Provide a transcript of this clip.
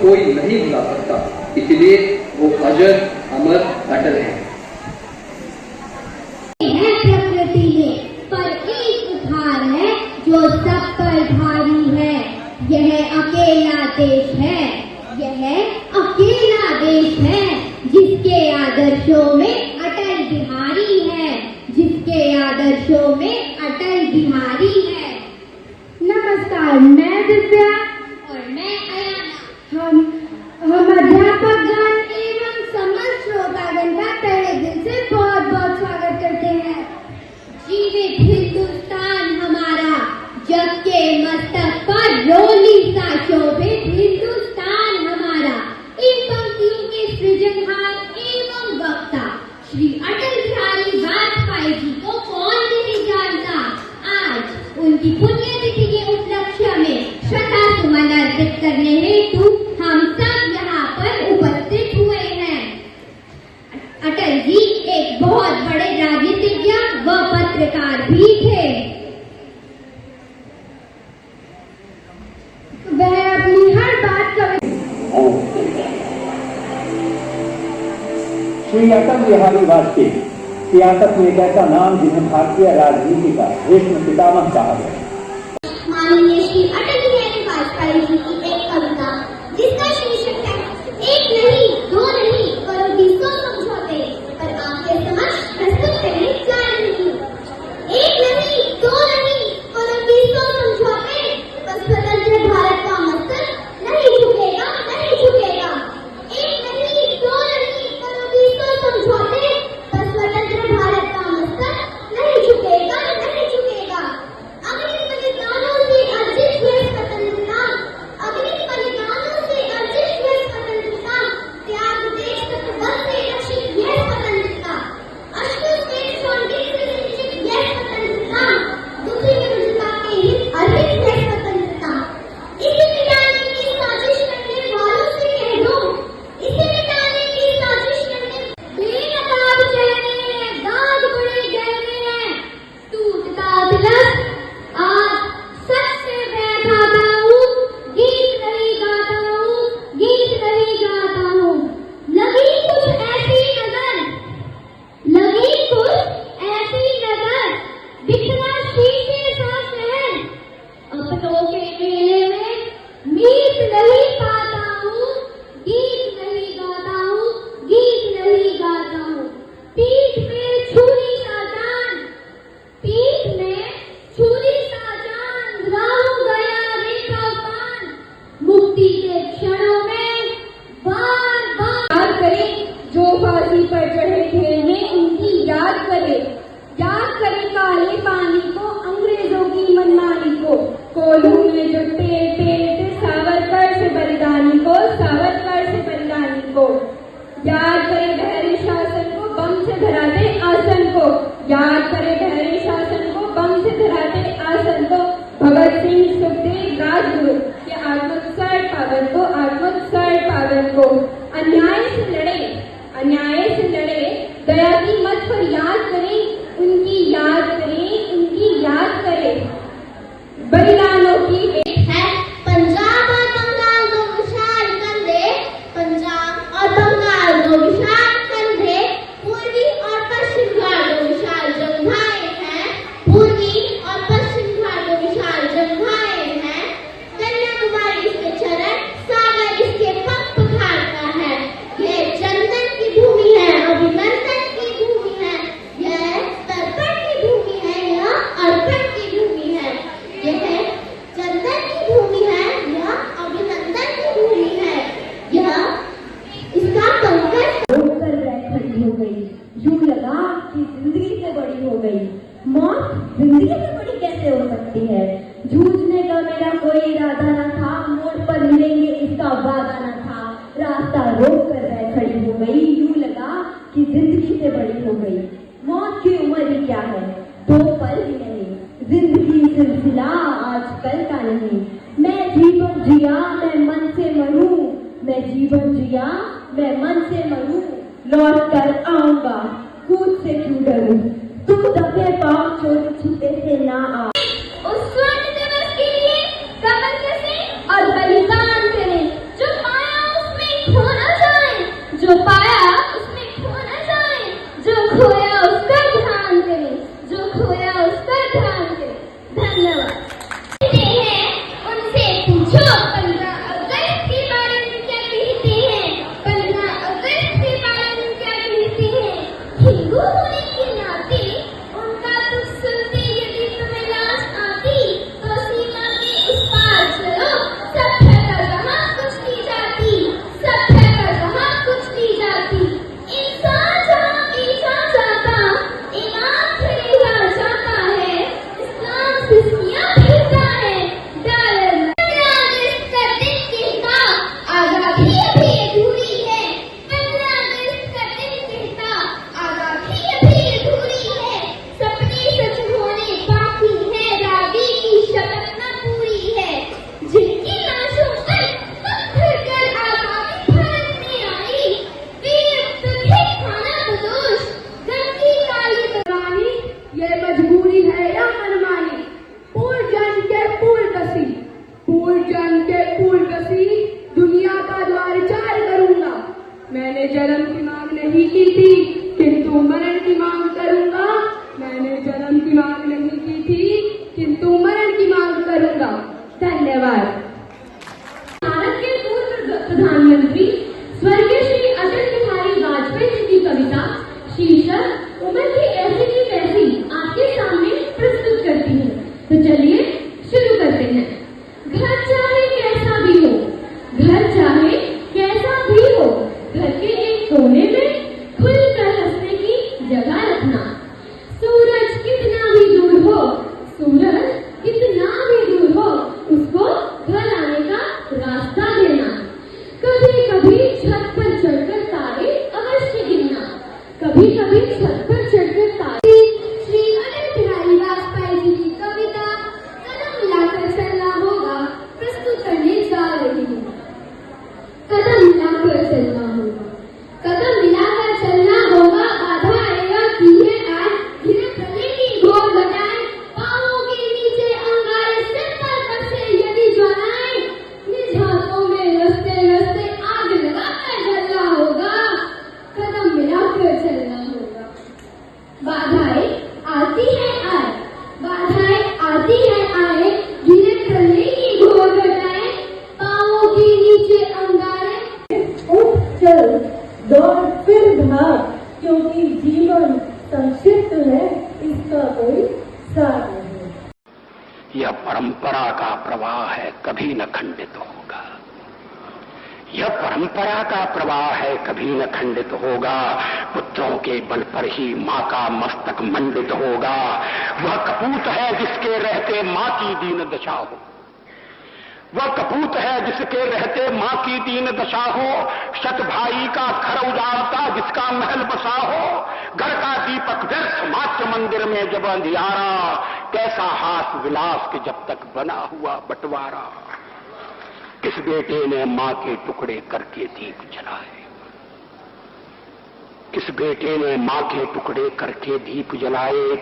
कोई नहीं भुला सकता, इसलिए वो अजर अमर अटल है। प्रकृति में पर एक उधार है जो सब पर भारी है। यह अकेला देश है, यह अकेला देश है जिसके आदर्शों में अटल बिहारी है, जिसके आदर्शों में अटल बिहारी है। नमस्कार, मैं दिव्या और मैं अयाना। हम अध्यापकगण एवं समस्त श्रोतागण का तहे दिल से बहुत बहुत स्वागत करते हैं। जीवित हिंदुस्तान हमारा, जग के मस्तक पर रोली सा शोभित हिंदुस्तान हमारा। इन पंक्तियों के सृजनहार एवं वक्ता श्री अटल बिहारी वाजपेयी जी को कौन नहीं जानता। आज उनकी पुण्यतिथि के उपलक्ष्य में श्रद्धा सुमन अर्पित करने हेतु हम सब यहाँ पर उपस्थित हुए हैं। अटल जी एक बहुत बड़े राजनीतिज्ञ व पत्रकार भी थे। वह अपनी हर बात श्री अटल बिहारी वाजपेयी सियासत में एक ऐसा नाम जिन्हें भारतीय राजनीति का भीष्म पितामह कहा गया। माननीय श्री अटल बिहारी वाजपेयी जी की एक कविता जिसका शीर्षक है एक नहीं दो नहीं करो 200 समझौते, पर आपके समक्ष प्रस्तुत करने जा रही हूँ। एक नहीं दो नहीं करो 200 समझौते, पर स्वतंत्र भारत का मस्तक नहीं झुकेगा, नहीं झुकेगा। एक नहीं दो नहीं करो 200 समझौते, पर स्वतंत्र भारत का मस्तक नहीं झुकेगा, नहीं झुकेगा। अग्नि बलिदानों से अर्जित हुए स्वतंत्रता, अग्नि बलिदानों से अर्जित हुए स्वतंत्रता, त्याग देश तत्वबल से रक्षित यह स्वतंत्रता, अश्कों से स्वर्णिम से सिंचित यह स्वतंत्रता, दूसरी विरुद्धता के हित अर्जित है स्वतंत्रता। इसे मिटाने की साजिश करने वालों से कह दो, इसे मिटाने की साजिश करने बेनकाब चेहरे हैं, दाग बड़े गहरे हैं, टूटता तिलक आज सच से मैं खाता हूँ, गीत नहीं गाता हूँ, गीत नहीं गाता हूँ। लगी कुछ ऐसी नजर, लगी कुछ ऐसी नजर, बिखरा शीशे सा शहर, अपनों के मेले में मीत नहीं पाता हूँ, गीत नहीं गाता हूँ, गीत नहीं गाता हूँ। पीठ में छुरी सा जान, पीठ में छुरी सा जान, राहु गया रेखा पान, मुक्ति के क्षणों में बार बार याद करें जो फांसी पर चढ़े थे, में उनकी याद करें काले पानी को, अंग्रेजों की मनमानी को, कोल्हू में जो टेर सावरकर से बलिदानी को, सावरकर से बलिदानी को। याद करें बहरे शासन को, बम से धराते आसन को, याद करें बहरे शासन को, बम से धराते आसन को। भगत सिंह सुखदेव राजगुरु के आत्मोत्सर्ग पावन को, आत्मोत्सर्ग पावन को। अन्याय से लड़े, अन्याय से लड़े, दया की मत पर याद करें, उनकी याद करें, उनकी याद करें। बलिदानों की है पंजाब और बंगाल दो विशाल कंधे, पंजाब और बंगाल दो विशाल कंधे, पूर्वी और पश्चिम घाट दो विशाल जंघाएं हैं, पूर्वी और पश्चिम घाट दो विशाल जंघाएं हैं। कन्याकुमारी इसके चरण, सागर इसके पग पखारता है। यह चंदन की भूमि है, अभिनंदन की भूमि है, यह तर्पण की भूमि है, यह अर्पण की भूमि है। यह चंदन की भूमि है, यह अभिनंदन की भूमि है, यह इसका पंकज रोककर खड़ी हो गई। यूं लगा कि जिंदगी से बड़ी हो गई। मौत जिंदगी से बड़ी कैसे हो सकती है? जूझने का मेरा कोई इरादा न था, मोड़ पर मिलेंगे इसका वादा न था, रास्ता रोक कर खड़ी हो गई। यूं लगा कि जिंदगी से बड़ी हो गई। मौत की उम्र ही क्या है, 2 पल ही नहीं, जिंदगी सिलसिला आज कल का नहीं। मैं जीवन जिया मैं मन से मरूं, मैं जीवन जिया मैं मन से मरूं, लौट कर आऊंगा कूद से क्यों डरूं, तुम दबे पाँव चोरी छुपे से ना आ। उस स्वर्ण दिवस के लिए कमर कसे और बलिदान करें, जो माया की मांग नहीं की थी, किंतु मरण की मांग करूंगा। मैंने जन्म की मांग नहीं की थी, किंतु मरण की मांग करूंगा। धन्यवाद। भारत के पूर्व प्रधानमंत्री स्वर्गीय श्री अटल बिहारी वाजपेयी जी की कविता शीर्षक उम्र की ऐसी की तैसी आपके सामने प्रस्तुत करती हूँ। तो चलिए शुरू करते हैं। घर चाहे कैसा भी हो, घर चाहे कैसा भी हो, घर के एक कोने में खुलकर हंसने की जगह रखना। सूरज कितना भी दूर हो, सूरज कितना भी दूर हो, उसको घर आने का रास्ता देना। कभी कभी छत पर चढ़कर तारे अवश्य गिनना, कभी कभी छत पर चढ़कर तारे। श्री अटल बिहारी वाजपेयी जी की कविता कदम मिलाकर चलना होगा प्रस्तुत करने जा रही हूँ। कदम मिलाकर चलना होगा, कदम मिलाकर चलना होगा। बाधा आएगा धीरे आए, धीरे चलेगी घोर घटाए। पाँवों के नीचे अंगारे, सिर पर बरसे यदि ज्वालाएं। निज हाथों में रस्ते रस्ते आग लगाकर जलना होगा। कदम मिलाकर चलना होगा। बाधाएं आती है आए, बाधाएं आती है आए, धीरे चलेगी घोर घटाए। पाँवों के नीचे अंगारे। उठ चल, दौड़ फिर भाग, क्योंकि जीवन संक्षिप्त है, इसका कोई सार नहीं। यह परंपरा का प्रवाह है, कभी न खंडित होगा। यह परंपरा का प्रवाह है, कभी न खंडित होगा। पुत्रों के बल पर ही मां का मस्तक मंडित होगा। वह कपूत है जिसके रहते मां की दीन दशा हो, वह कपूत है जिसके रहते मां की दीन दशा हो। शत भाई का घर उजाड़ता जिसका महल बसा हो। घर का दीपक व्यर्थ मात्र मंदिर में जब अंधियारा। कैसा हास विलास के जब तक बना हुआ बंटवारा। किस बेटे ने मां के टुकड़े करके दीप जलाए, किस बेटे ने मां के टुकड़े करके दीप जलाए।